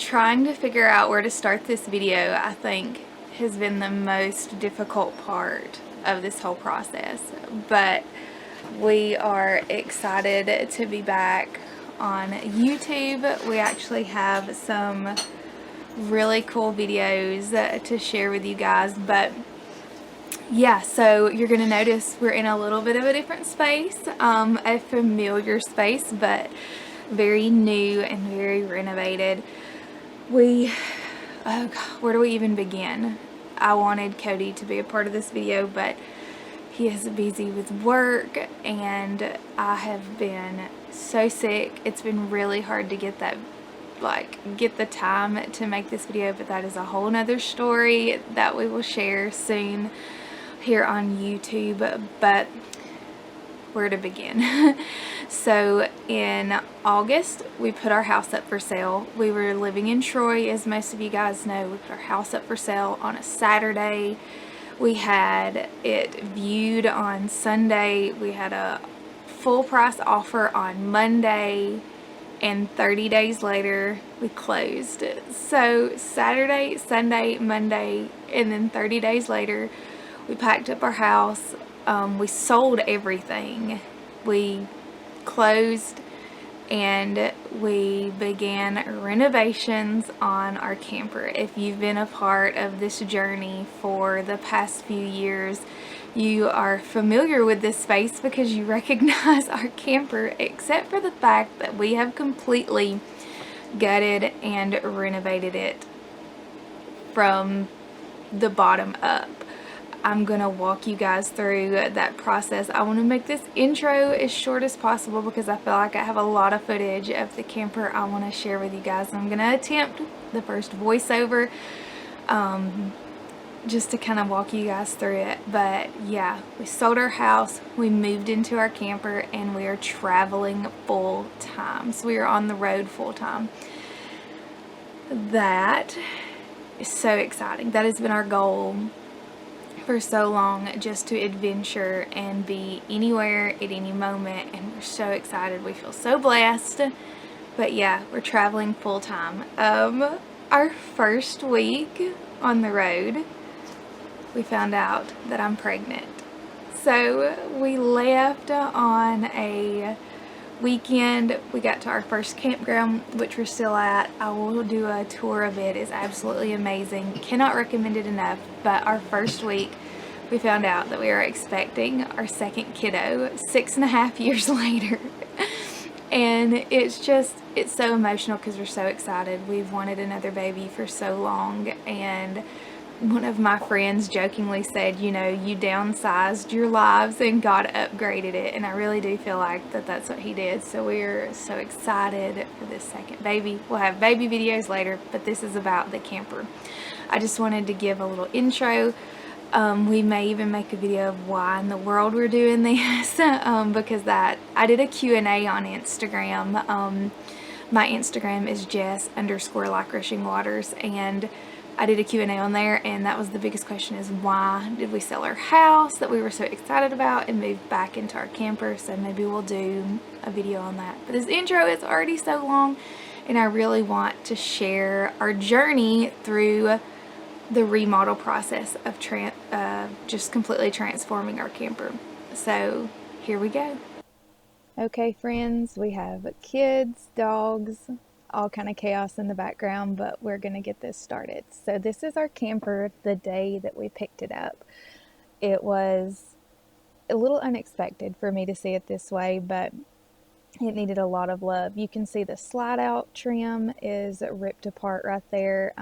Trying to figure out where to start this video, I think, has been the most difficult part of this whole process. But we are excited to be back on YouTube. We actually have some really cool videos to share with you guys. But yeah, so you're going to notice we're in a little bit of a different space, a familiar space, but very new and very renovated. Oh God, where do we even begin? I wanted Cody to be a part of this video, but he is busy with work and I have been so sick. It's been really hard to get the time to make this video, but that is a whole nother story that we will share soon here on YouTube. But where to begin? So in August, we put our house up for sale. We were living in Troy, as most of you guys know. We put our house up for sale on a Saturday. We had it viewed on Sunday. We had a full price offer on Monday, and 30 days later we closed. So Saturday, Sunday, Monday, and then 30 days later we packed up our house. We sold everything. We closed and we began renovations on our camper. If you've been a part of this journey for the past few years, you are familiar with this space because you recognize our camper, except for the fact that we have completely gutted and renovated it from the bottom up. I'm gonna walk you guys through that process. I want to make this intro as short as possible because I feel like I have a lot of footage of the camper I want to share with you guys. I'm gonna attempt the first voiceover just to kind of walk you guys through it. But yeah, we sold our house, we moved into our camper, and we are traveling full time. So we are on the road full time. That is so exciting. That has been our goal for so long, just to adventure and be anywhere at any moment, and we're so excited. We feel so blessed. But yeah, we're traveling full time. Our first week on the road, we found out that I'm pregnant. So we left on a weekend. We got to our first campground, which we're still at. I will do a tour of it. It's absolutely amazing. Cannot recommend it enough. But our first week, we found out that we are expecting our second kiddo 6.5 years later. And it's so emotional because we're so excited. We've wanted another baby for so long, and one of my friends jokingly said, you know, you downsized your lives and God upgraded it. And I really do feel like that's what he did. So we're so excited for this second baby. We'll have baby videos later, but this is about the camper. I just wanted to give a little intro. We may even make a video of why in the world we're doing this because I did a Q&A on Instagram. My Instagram is Jess_LikeRushingWaters, and I did a Q&A on there, and that was the biggest question, is why did we sell our house that we were so excited about and move back into our camper? So maybe we'll do a video on that. But this intro is already so long, and I really want to share our journey through the remodel process of just completely transforming our camper. So here we go. Okay, friends, we have kids, dogs, all kind of chaos in the background, but we're going to get this started. So this is our camper the day that we picked it up. It was a little unexpected for me to see it this way, but it needed a lot of love. You can see the slide out trim is ripped apart right there.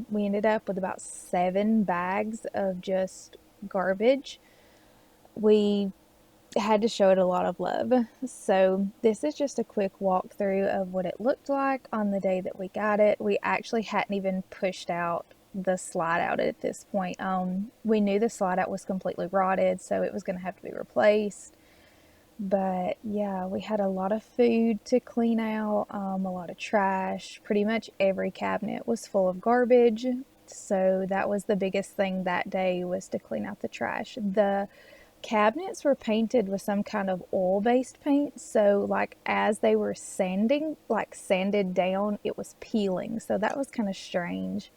We ended up with about 7 bags of just garbage. We had to show it a lot of love. So this is just a quick walkthrough of what it looked like on the day that we got it. We actually hadn't even pushed out the slide out at this point. We knew the slide out was completely rotted, so it was going to have to be replaced. But yeah, we had a lot of food to clean out, a lot of trash. Pretty much every cabinet was full of garbage. So that was the biggest thing that day, was to clean out the trash. The cabinets were painted with some kind of oil-based paint, so like as they were sanding, like sanded down, it was peeling. So that was kind of strange.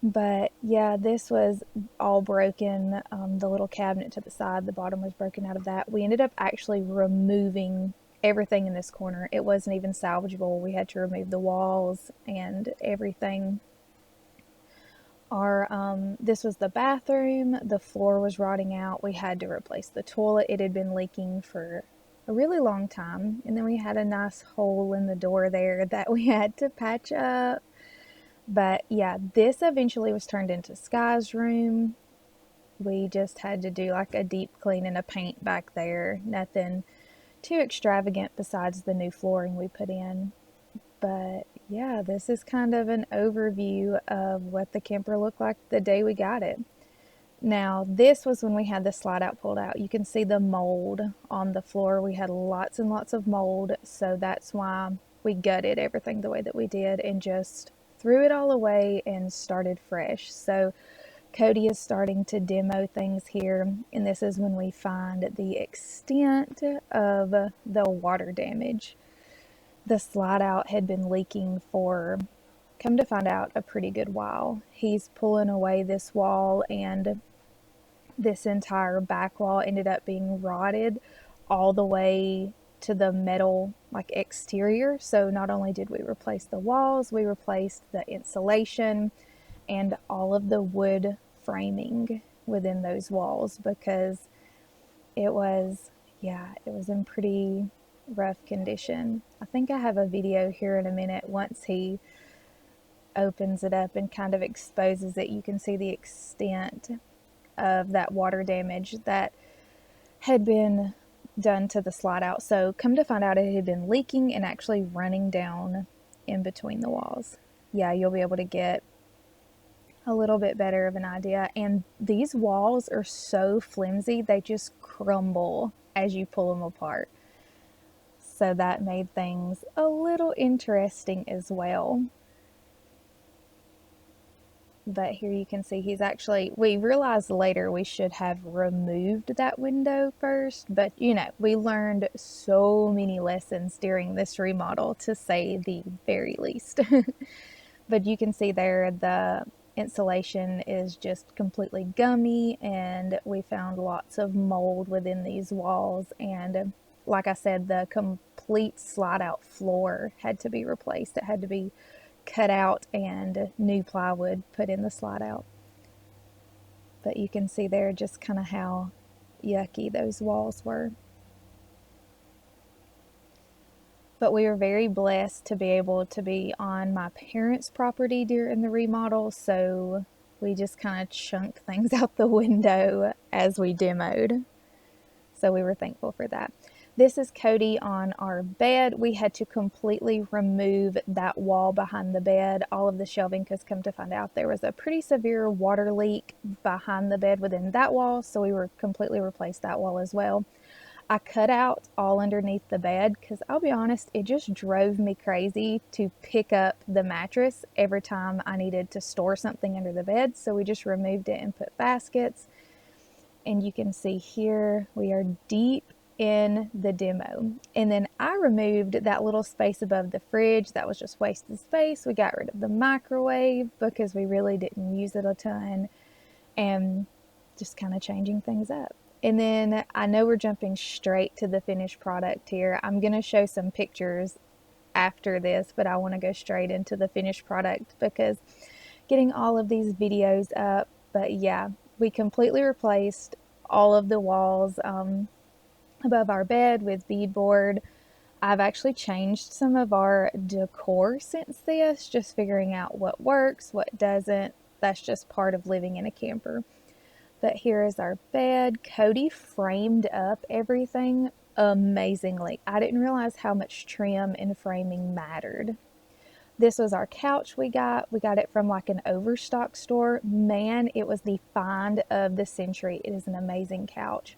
But yeah, this was all broken. The little cabinet to the side, the bottom was broken out of that. We ended up actually removing everything in this corner. It wasn't even salvageable. We had to remove the walls and everything. This was the bathroom. The floor was rotting out. We had to replace the toilet. It had been leaking for a really long time. And then we had a nice hole in the door there that we had to patch up. But yeah, this eventually was turned into Sky's room. We just had to do like a deep clean and a paint back there. Nothing too extravagant besides the new flooring we put in. But yeah, this is kind of an overview of what the camper looked like the day we got it. Now, this was when we had the slide out pulled out. You can see the mold on the floor. We had lots and lots of mold, so that's why we gutted everything the way that we did and just threw it all away and started fresh. So Cody is starting to demo things here, and this is when we find the extent of the water damage. The slide out had been leaking for, come to find out, a pretty good while. He's pulling away this wall, and this entire back wall ended up being rotted all the way to the metal like exterior. So not only did we replace the walls, we replaced the insulation and all of the wood framing within those walls, because it was, yeah, it was in pretty rough condition. I think I have a video here in a minute. Once he opens it up and kind of exposes it, you can see the extent of that water damage that had been done to the slide out. So come to find out, it had been leaking and actually running down in between the walls. Yeah, you'll be able to get a little bit better of an idea. And these walls are so flimsy, they just crumble as you pull them apart. So that made things a little interesting as well. But here you can see he's actually, we realized later we should have removed that window first, but you know, we learned so many lessons during this remodel, to say the very least. But you can see there the insulation is just completely gummy, and we found lots of mold within these walls, and like I said, the complete slide out floor had to be replaced. It had to be cut out and new plywood put in the slide out. But you can see there just kind of how yucky those walls were. But we were very blessed to be able to be on my parents' property during the remodel, so we just kind of chunked things out the window as we demoed. So we were thankful for that. This is Cody on our bed. We had to completely remove that wall behind the bed, all of the shelving, because come to find out there was a pretty severe water leak behind the bed within that wall, so we were completely replaced that wall as well. I cut out all underneath the bed because I'll be honest, it just drove me crazy to pick up the mattress every time I needed to store something under the bed, so we just removed it and put baskets. And you can see here we are deep in the demo. And then I removed that little space above the fridge that was just wasted space. We got rid of the microwave because we really didn't use it a ton, and just kind of changing things up. And then I know we're jumping straight to the finished product here. I'm going to show some pictures after this, but I want to go straight into the finished product because getting all of these videos up. But yeah, we completely replaced all of the walls above our bed with beadboard. I've actually changed some of our decor since this, just figuring out what works, what doesn't. That's just part of living in a camper. But here is our bed. Cody framed up everything amazingly. I didn't realize how much trim and framing mattered. This was our couch we got. We got it from like an overstock store. Man, it was the find of the century. It is an amazing couch.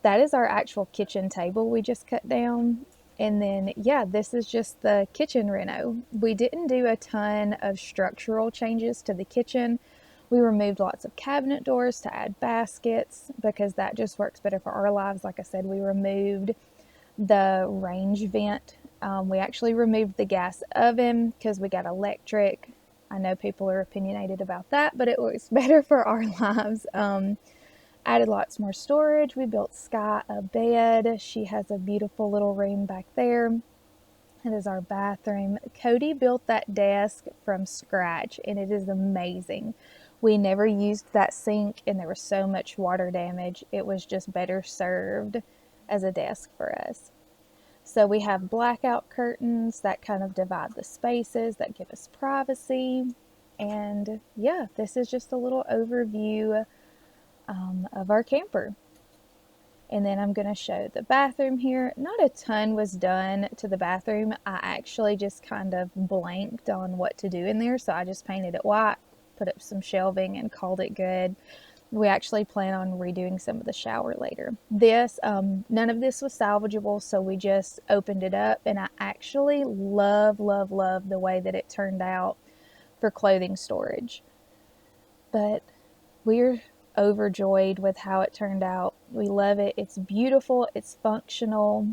That is our actual kitchen table we just cut down. And then, yeah, this is just the kitchen reno. We didn't do a ton of structural changes to the kitchen. We removed lots of cabinet doors to add baskets because that just works better for our lives. Like I said, we removed the range vent. We actually removed the gas oven because we got electric. I know people are opinionated about that, but it works better for our lives. Added lots more storage. We built Sky a bed. She has a beautiful little room back there. It is our bathroom. Cody built that desk from scratch and it is amazing. We never used that sink and there was so much water damage. It was just better served as a desk for us. So we have blackout curtains that kind of divide the spaces that give us privacy. And yeah, this is just a little overview of our camper. And then I'm going to show the bathroom here. Not a ton was done to the bathroom. I actually just kind of blanked on what to do in there. So I just painted it white, put up some shelving and called it good. We actually plan on redoing some of the shower later. This, none of this was salvageable. So we just opened it up and I actually love the way that it turned out for clothing storage. But we're overjoyed with how it turned out. We love it. It's beautiful, it's functional,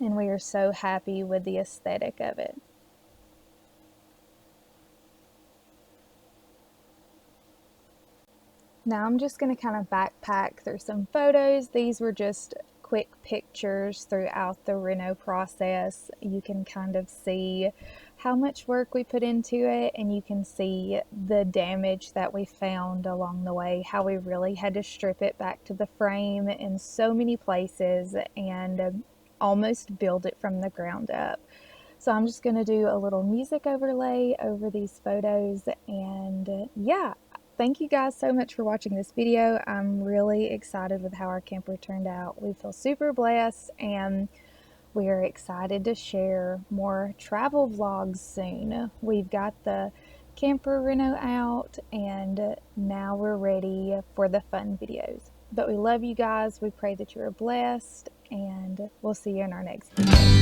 and we are so happy with the aesthetic of it. Now I'm just going to kind of backpack through some photos. These were just quick pictures throughout the reno process. You can kind of see how much work we put into it, and you can see the damage that we found along the way, how we really had to strip it back to the frame in so many places and almost build it from the ground up. So I'm just going to do a little music overlay over these photos, and yeah, thank you guys so much for watching this video. I'm really excited with how our camper turned out. We feel super blessed and we're excited to share more travel vlogs soon. We've got the camper reno out and now we're ready for the fun videos. But we love you guys. We pray that you are blessed and we'll see you in our next video.